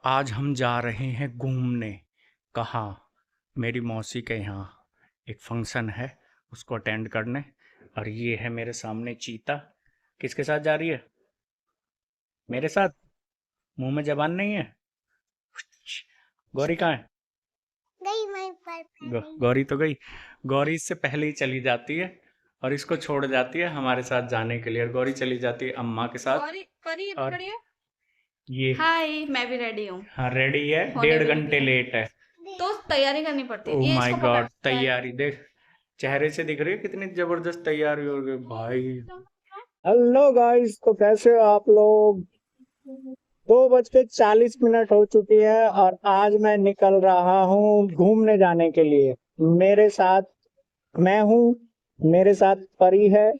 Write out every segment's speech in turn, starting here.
आज हम जा रहे हैं घूमने। कहाँ? मेरी मौसी के यहाँ एक फंक्शन है, उसको अटेंड करने। और ये है मेरे सामने चीता। किसके साथ जा रही है? मेरे साथ। मुंह में जबान नहीं है। गौरी कहाँ है? गई मैं पर गौरी तो गई। गौरी इससे पहले ही चली जाती है और इसको छोड़ जाती है हमारे साथ जाने के लिए। और गौरी चली जाती है अम्मा के साथ। परी परी ये और पकड़िए। ये हाय, मैं भी रेडी हूँ। हाँ रेडी है, होने डेढ़ भी घंटे लगी है लेट है। तो तैयारी करनी पड़ती है। ओ ये माय इसको पकड़। गॉड, तैयारी देख, चेहरे से दिख रही है कितनी जबरदस्त तैयारी हो गई भाई। हेलो गाइस, तो कैसे हो आप लोग। 2:40 हो चुकी है और आज मैं निकल रहा हूँ घूमने जाने के लिए। मेरे साथ मैं हूँ, मेरे साथ परी है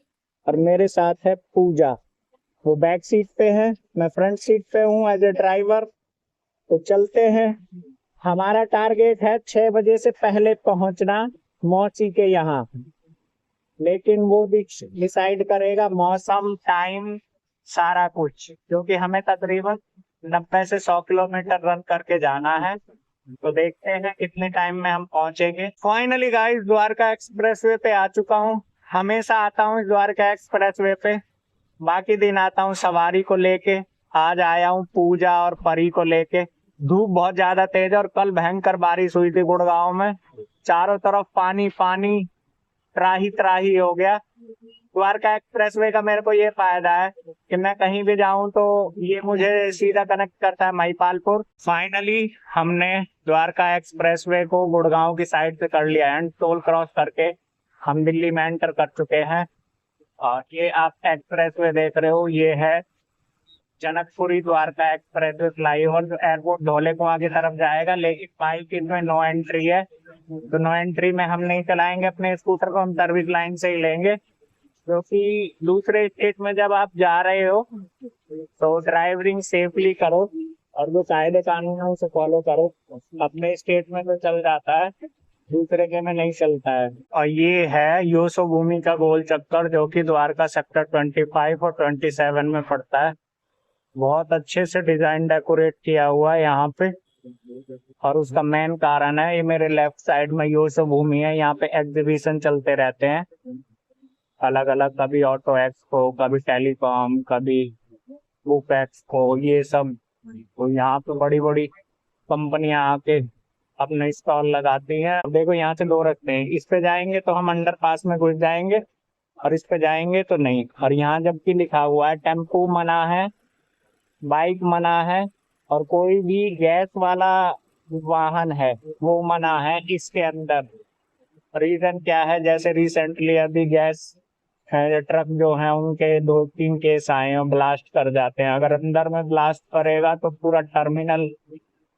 और मेरे साथ है पूजा। वो बैक सीट पे है, मैं फ्रंट सीट पे हूँ एज ए ड्राइवर। तो चलते हैं। हमारा टारगेट है 6 बजे से पहले पहुंचना मौसी के यहाँ, लेकिन वो भी डिसाइड करेगा मौसम, टाइम, सारा कुछ, क्योंकि हमें तकरीबन 90 से 100 किलोमीटर रन करके जाना है। तो देखते हैं कितने टाइम में हम पहुंचेंगे। फाइनली गाइस, द्वारका एक्सप्रेसवे पे आ चुका हूँ। हमेशा आता हूँ द्वारका एक्सप्रेसवे पे, बाकी दिन आता हूँ सवारी को लेके। आज आया हूँ पूजा और परी को लेके। धूप बहुत ज्यादा तेज है और कल भयंकर बारिश हुई थी गुड़गांव में। चारों तरफ पानी पानी, त्राही त्राही हो गया। द्वारका एक्सप्रेसवे का मेरे को ये फायदा है कि मैं कहीं भी जाऊं तो ये मुझे सीधा कनेक्ट करता है महिपालपुर। फाइनली हमने द्वारका एक्सप्रेसवे को गुड़गांव की साइड से कर लिया है। टोल क्रॉस करके हम दिल्ली में एंटर कर चुके हैं। और ये आप एक्सप्रेसवे देख रहे हो, ये है जनकपुरी द्वारका एक्सप्रेसवे फ्लाईओवर, जो एयरपोर्ट धौले कुआं की तरफ जाएगा। लेकिन बाइक इसमें नो एंट्री है, तो नो एंट्री में हम नहीं चलाएंगे अपने स्कूटर को, हम सर्विस लाइन से ही लेंगे। क्योंकि दूसरे स्टेट में जब आप जा रहे हो तो ड्राइविंग सेफली करो और जो कायदे कानून है उसे फॉलो करो। अपने स्टेट में तो चल जाता है, दूसरे के में नहीं चलता है। और ये है योसो भूमि का गोल चक्कर, जो कि द्वारका सेक्टर 25 और 27 में पड़ता है। बहुत अच्छे से डिजाइन डेकोरेट किया हुआ है यहाँ पे। और उसका मेन कारण है, ये मेरे लेफ्ट साइड में योसो भूमि है, यहाँ पे एग्जीबिशन चलते रहते हैं अलग अलग, कभी ऑटो एक्सपो, कभी टेलीकॉम, कभी बुक एक्सपो, ये सब। तो यहाँ पे बड़ी बड़ी कंपनियां आके अपने स्टॉल लगाती हैं। अब देखो यहाँ से दो रास्ते हैं, इस पे जाएंगे तो हम अंडर पास में घुस जाएंगे और इस पे जाएंगे तो नहीं। और यहाँ जबकि लिखा हुआ है टेम्पू मना है, बाइक मना है, और कोई भी गैस वाला वाहन है वो मना है इसके अंदर। रीजन क्या है, जैसे रिसेंटली अभी गैस ट्रक जो है उनके 2-3 केस आए हैं, ब्लास्ट कर जाते हैं। अगर अंदर में ब्लास्ट करेगा तो पूरा टर्मिनल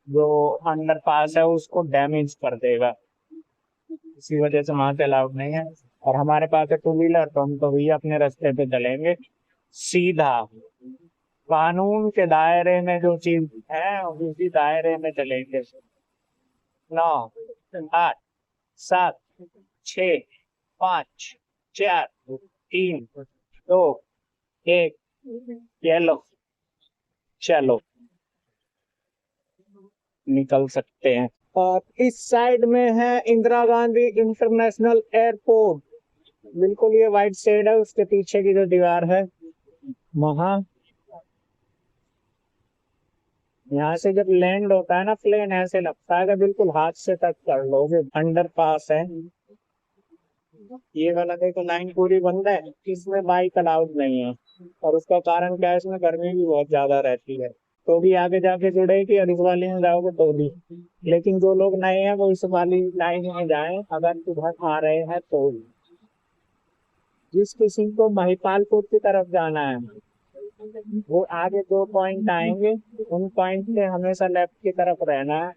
जो अंडर पास है उसको डैमेज कर देगा। इसी वजह से वहां से अलाउड नहीं है। और हमारे पास है 2 व्हीलर, तो हम तो भैया अपने रास्ते पे चलेंगे सीधा। कानून के दायरे में जो चीज है उसी दायरे में चलेंगे। 9, 8, 7, 6, 5, 4, 3, 2, 1, चलो चलो निकल सकते हैं। और इस साइड में है इंदिरा गांधी इंटरनेशनल एयरपोर्ट। बिल्कुल ये वाइट शेड है, उसके पीछे की जो दीवार है वहां। यहाँ से जब लैंड होता है ना प्लेन, ऐसे लगता है कि बिल्कुल हाथ से टच कर लोगे। अंडर पास है ये वाला, देखो लाइन पूरी बंद है, इसमें बाइक अलाउड नहीं है। और उसका कारण क्या है, इसमें गर्मी भी बहुत ज्यादा रहती है, तो भी आगे जाके जुड़ेगी। और इस वाली में जाओगे तो भी। लेकिन जो लोग नए हैं वो इस वाली लाइन में जाएं, अगर उधर आ रहे हैं तो। जिस किसी को महिपालपुर की तरफ जाना है वो आगे 2 पॉइंट आएंगे, उन पॉइंट से हमेशा लेफ्ट की तरफ रहना है।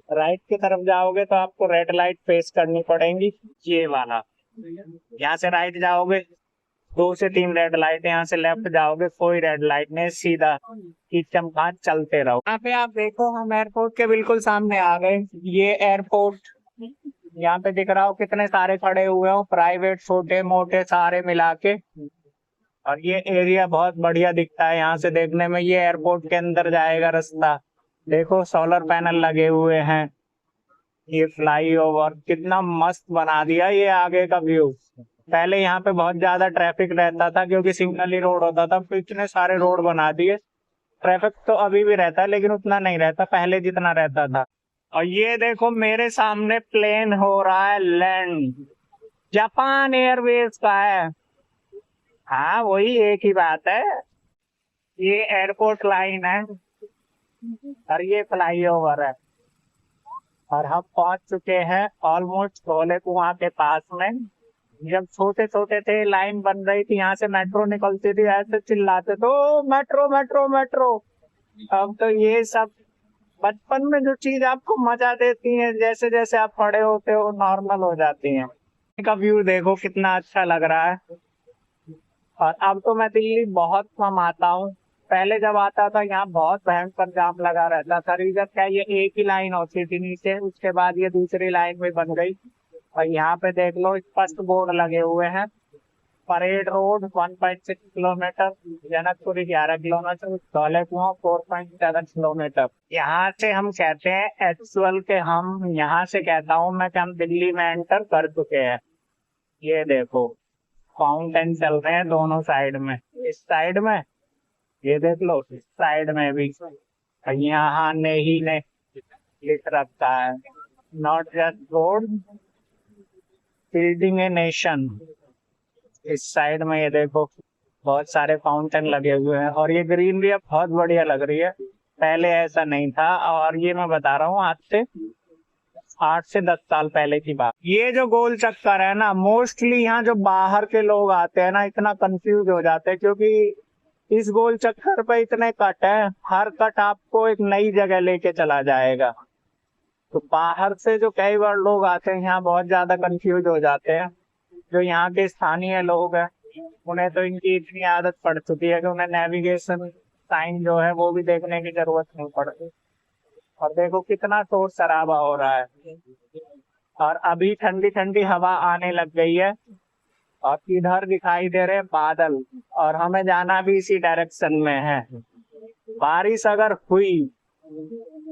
राइट की तरफ जाओगे तो आपको रेड लाइट फेस करनी पड़ेगी, ये वाला। यहाँ से राइट जाओगे 2 से 3 रेड लाइट, यहाँ से लेफ्ट जाओगे कोई रेड लाइट नहीं, सीधा चमका चलते रहो। यहाँ पे आप देखो, हम एयरपोर्ट के बिल्कुल सामने आ गए। ये एयरपोर्ट यहाँ पे दिख रहा हो, कितने सारे खड़े हुए हो, प्राइवेट छोटे मोटे सारे मिला के। और ये एरिया बहुत बढ़िया दिखता है यहाँ से देखने में। ये एयरपोर्ट के अंदर जाएगा रास्ता। देखो सोलर पैनल लगे हुए हैं। ये फ्लाईओवर कितना मस्त बना दिया ये आगे का व्यू। पहले यहाँ पे बहुत ज्यादा ट्रैफिक रहता था क्योंकि सिग्नल ही रोड होता था, फिर इतने सारे रोड बना दिए। ट्रैफिक तो अभी भी रहता है लेकिन उतना नहीं रहता पहले जितना रहता था। और ये देखो मेरे सामने प्लेन हो रहा है लैंड, जापान एयरवेज का है। हाँ वही एक ही बात है। ये एयरपोर्ट लाइन है और ये फ्लाईओवर है और हम पहुंच चुके हैं ऑलमोस्ट धौले कुआं के पास में। जब छोटे छोटे थे लाइन बन रही थी, यहाँ से मेट्रो निकलती थी, ऐसे चिल्लाते तो मेट्रो मेट्रो मेट्रो। अब तो ये सब बचपन में जो चीज आपको मजा देती है, जैसे जैसे आप बड़े होते हो नॉर्मल हो जाती हैं। का व्यू देखो कितना अच्छा लग रहा है। और अब तो मैं दिल्ली बहुत कम आता हूँ। पहले जब आता था यहाँ बहुत भयंकर जाम लगा रहता था। रीजन क्या, ये एक ही लाइन होती थी नीचे, उसके बाद ये दूसरी लाइन भी बन गई। और यहाँ पे देख लो स्पष्ट बोर्ड लगे हुए हैं। Parade road 1.6 kilometre, Janakpuri 11 kilometre, Dhaula Kuan 4.7 kilometre. यहाँ से हम कहते हैं एक्चुअल के, हम यहाँ से कहता हूँ मैं कि हम दिल्ली में एंटर कर चुके हैं। ये देखो फाउंटेन चल रहे हैं दोनों साइड में, इस साइड में ये देख लो, इस साइड में भी। यहाँ नहीं ने लिख रखा है, not just road building a nation. इस साइड में ये देखो बहुत सारे फाउंटेन लगे हुए हैं और ये ग्रीनरी अब बहुत बढ़िया लग रही है। पहले ऐसा नहीं था और ये मैं बता रहा हूँ आज से 8 से 10 साल पहले की बात। ये जो गोल चक्कर है ना, मोस्टली यहाँ जो बाहर के लोग आते हैं ना इतना कंफ्यूज हो जाते हैं क्योंकि इस गोल चक्कर पे इतने कट है, हर कट आपको एक नई जगह लेके चला जाएगा। तो बाहर से जो कई बार लोग आते हैं यहाँ बहुत ज्यादा कंफ्यूज हो जाते हैं। जो यहाँ के स्थानीय लोग हैं उन्हें तो इनकी इतनी आदत पड़ चुकी है कि उन्हें नेविगेशन साइन जो है वो भी देखने की जरूरत नहीं पड़ती। और देखो कितना शोर शराबा हो रहा है। और अभी ठंडी ठंडी हवा आने लग गई है और इधर दिखाई दे रहे बादल और हमें जाना भी इसी डायरेक्शन में है। बारिश अगर हुई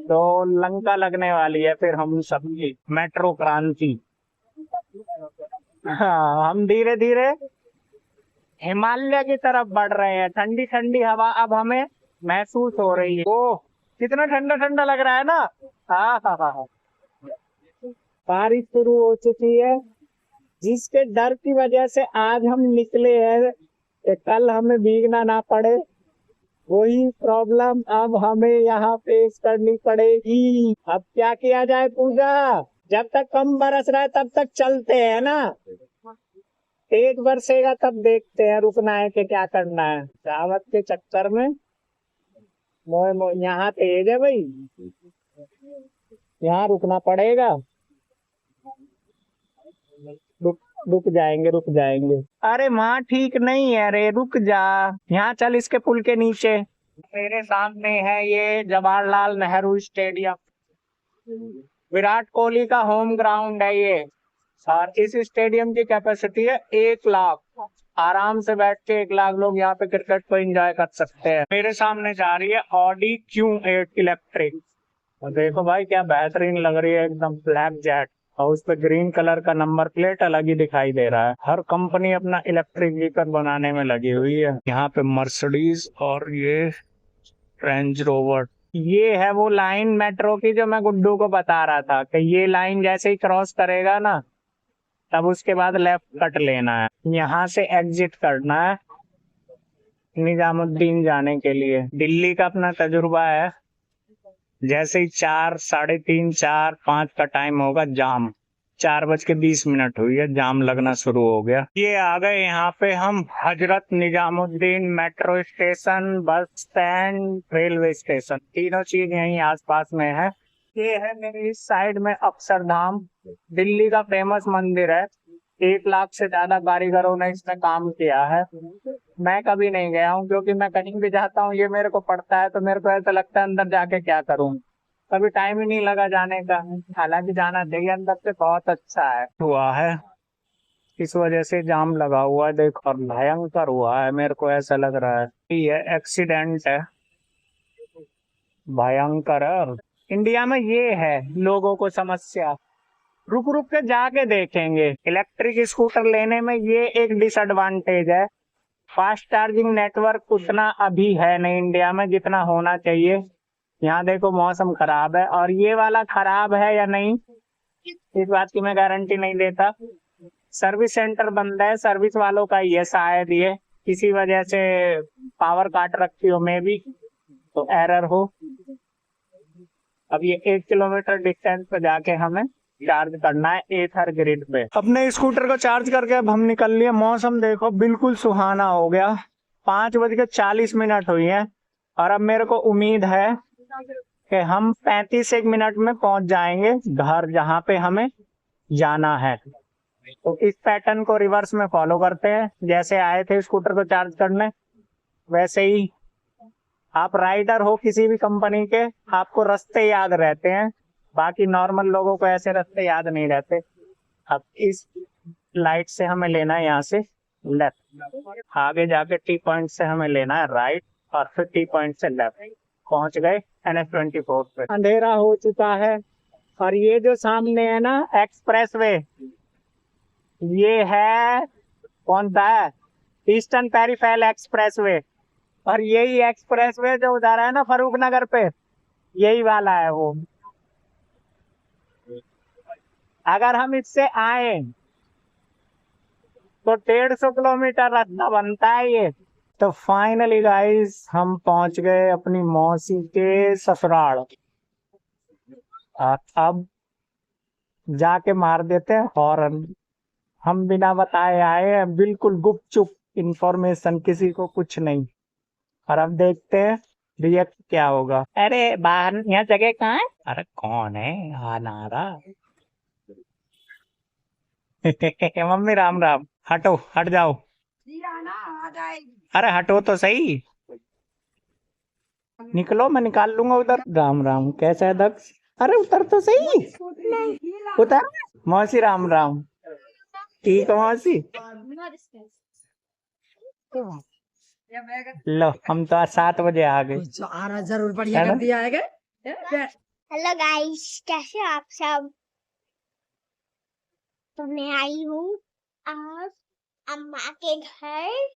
तो लंका लगने वाली है फिर हम सबकी मेट्रो क्रांति। हाँ हम धीरे धीरे हिमालय की तरफ बढ़ रहे हैं। ठंडी ठंडी हवा अब हमें महसूस हो रही है। ओह कितना ठंडा ठंडा लग रहा है ना। हाँ हाँ हाँ हाँ। बारिश शुरू हो चुकी है जिसके डर की वजह से आज हम निकले हैं कि कल हमें भीगना ना पड़े। वही प्रॉब्लम अब हमें यहाँ फेस करनी पड़ेगी। अब क्या किया जाए पूजा, जब तक कम बरस रहा है तब तक चलते हैं ना, तेज बरसेगा तब देखते हैं रुकना है कि क्या करना है। दावत के चक्कर में यहाँ तेज है भाई, यहाँ रुकना पड़ेगा। रुक जाएंगे रुक जाएंगे। अरे वहाँ ठीक नहीं है रे, रुक जा, यहाँ चल इसके पुल के नीचे। मेरे सामने है ये जवाहरलाल नेहरू स्टेडियम, विराट कोहली का होम ग्राउंड है ये। और इस स्टेडियम की कैपेसिटी है 1 लाख। आराम से बैठ के 1 लाख लोग यहाँ पे क्रिकेट को एंजॉय कर सकते हैं। मेरे सामने जा रही है ऑडी Q8 इलेक्ट्रिक। और देखो भाई क्या बेहतरीन लग रही है, एकदम ब्लैक जेट और उस पे ग्रीन कलर का नंबर प्लेट अलग ही दिखाई दे रहा है। हर कंपनी अपना इलेक्ट्रिक व्हीकल बनाने में लगी हुई है। यहाँ पे मर्सिडीज और ये रेंज रोवर। ये है वो लाइन मेट्रो की जो मैं गुड्डू को बता रहा था कि ये लाइन जैसे ही क्रॉस करेगा ना तब उसके बाद लेफ्ट कट लेना है, यहाँ से एग्जिट करना है निजामुद्दीन जाने के लिए। दिल्ली का अपना तजुर्बा है, जैसे ही 4, 3:30, 4, 5 का टाइम होगा जाम, 4:20 हुई है, जाम लगना शुरू हो गया। ये आ गए यहाँ पे हम Hazrat Nizamuddin metro station, bus stand, railway station, तीनों चीज यहीं आसपास में है। ये है मेरे इस साइड में अक्षरधाम, दिल्ली का फेमस मंदिर है। 1 लाख से ज्यादा कारीगरों ने इसमें काम किया है। मैं कभी नहीं गया हूँ क्योंकि मैं कहीं भी जाता हूँ ये मेरे को पड़ता है तो मेरे को ऐसा लगता है अंदर जाके क्या करूँ, कभी टाइम ही नहीं लगा जाने का। हालांकि जाना चाहिए, अंदर से बहुत अच्छा है। हुआ है इस वजह से जाम लगा हुआ है, देखो, और भयंकर हुआ है, मेरे को ऐसा लग रहा है ये एक्सीडेंट है। भयंकर है। इंडिया में ये है लोगों को समस्या, रुक रुक के जाके देखेंगे। इलेक्ट्रिक स्कूटर लेने में ये एक डिसएडवांटेज है, फास्ट चार्जिंग नेटवर्क उतना अभी है नहीं इंडिया में जितना होना चाहिए। यहाँ देखो मौसम खराब है, और ये वाला खराब है या नहीं इस बात की मैं गारंटी नहीं देता। सर्विस सेंटर बंद है, सर्विस वालों का ये शायद ये किसी वजह से पावर काट रखी हो, मे भी तो एरर हो। अब ये 1 किलोमीटर डिस्टेंस पे जाके हमें चार्ज करना है एथर ग्रिड पे। अपने स्कूटर को चार्ज करके अब हम निकल लिए। मौसम देखो बिल्कुल सुहाना हो गया। 5:40 हुई है, और अब मेरे को उम्मीद है कि हम 35 मिनट में पहुंच जाएंगे घर जहाँ पे हमें जाना है। तो इस पैटर्न को रिवर्स में फॉलो करते हैं। जैसे आए थे स्कूटर को चार्ज करने, वैसे ही आप राइडर हो किसी भी कंपनी के, आपको रास्ते याद रहते हैं, बाकी नॉर्मल लोगों को ऐसे रास्ते याद नहीं रहते। अब इस लाइट से हमें लेना है यहाँ से लेफ्ट, आगे जाके टी पॉइंट से हमें लेना है राइट, और फिर टी पॉइंट से लेफ्ट। पहुंच गए NH24 पे। अंधेरा हो चुका है, और ये जो सामने है ना एक्सप्रेस वे, ये है कौन सा है, ईस्टर्न पेरिफेरल एक्सप्रेस वे। और यही एक्सप्रेस वे जो उधर है ना फरूख नगर पे, यही वाला है वो। अगर हम इससे आए तो 150 किलोमीटर रास्ता बनता है ये। तो फाइनली गाइस हम पहुंच गए अपनी मौसी के ससुराल, और अब जाके मार देते हैं हॉर्न। हम बिना बताए आए हैं, बिल्कुल गुपचुप, इंफॉर्मेशन किसी को कुछ नहीं। और अब देखते हैं रिएक्ट क्या होगा। अरे बाहर यहाँ जगह कहाँ है? अरे कौन है आना आ रहा? मम्मी राम राम। हटो, हट जाओ। अरे हटो तो सही, निकलो, मैं निकाल लूंगा उधर। राम राम, कैसा है दक्ष? अरे उतर तो सही, उतर। मौसी राम राम। ठीक है मौसी। लो हम तो आज 7 बजे आ गए। जरूर बढ़िया कर दिया है। हेलो गाइस, कैसे हो आप सब? तो मैं आई हूँ आज अम्मा के घर,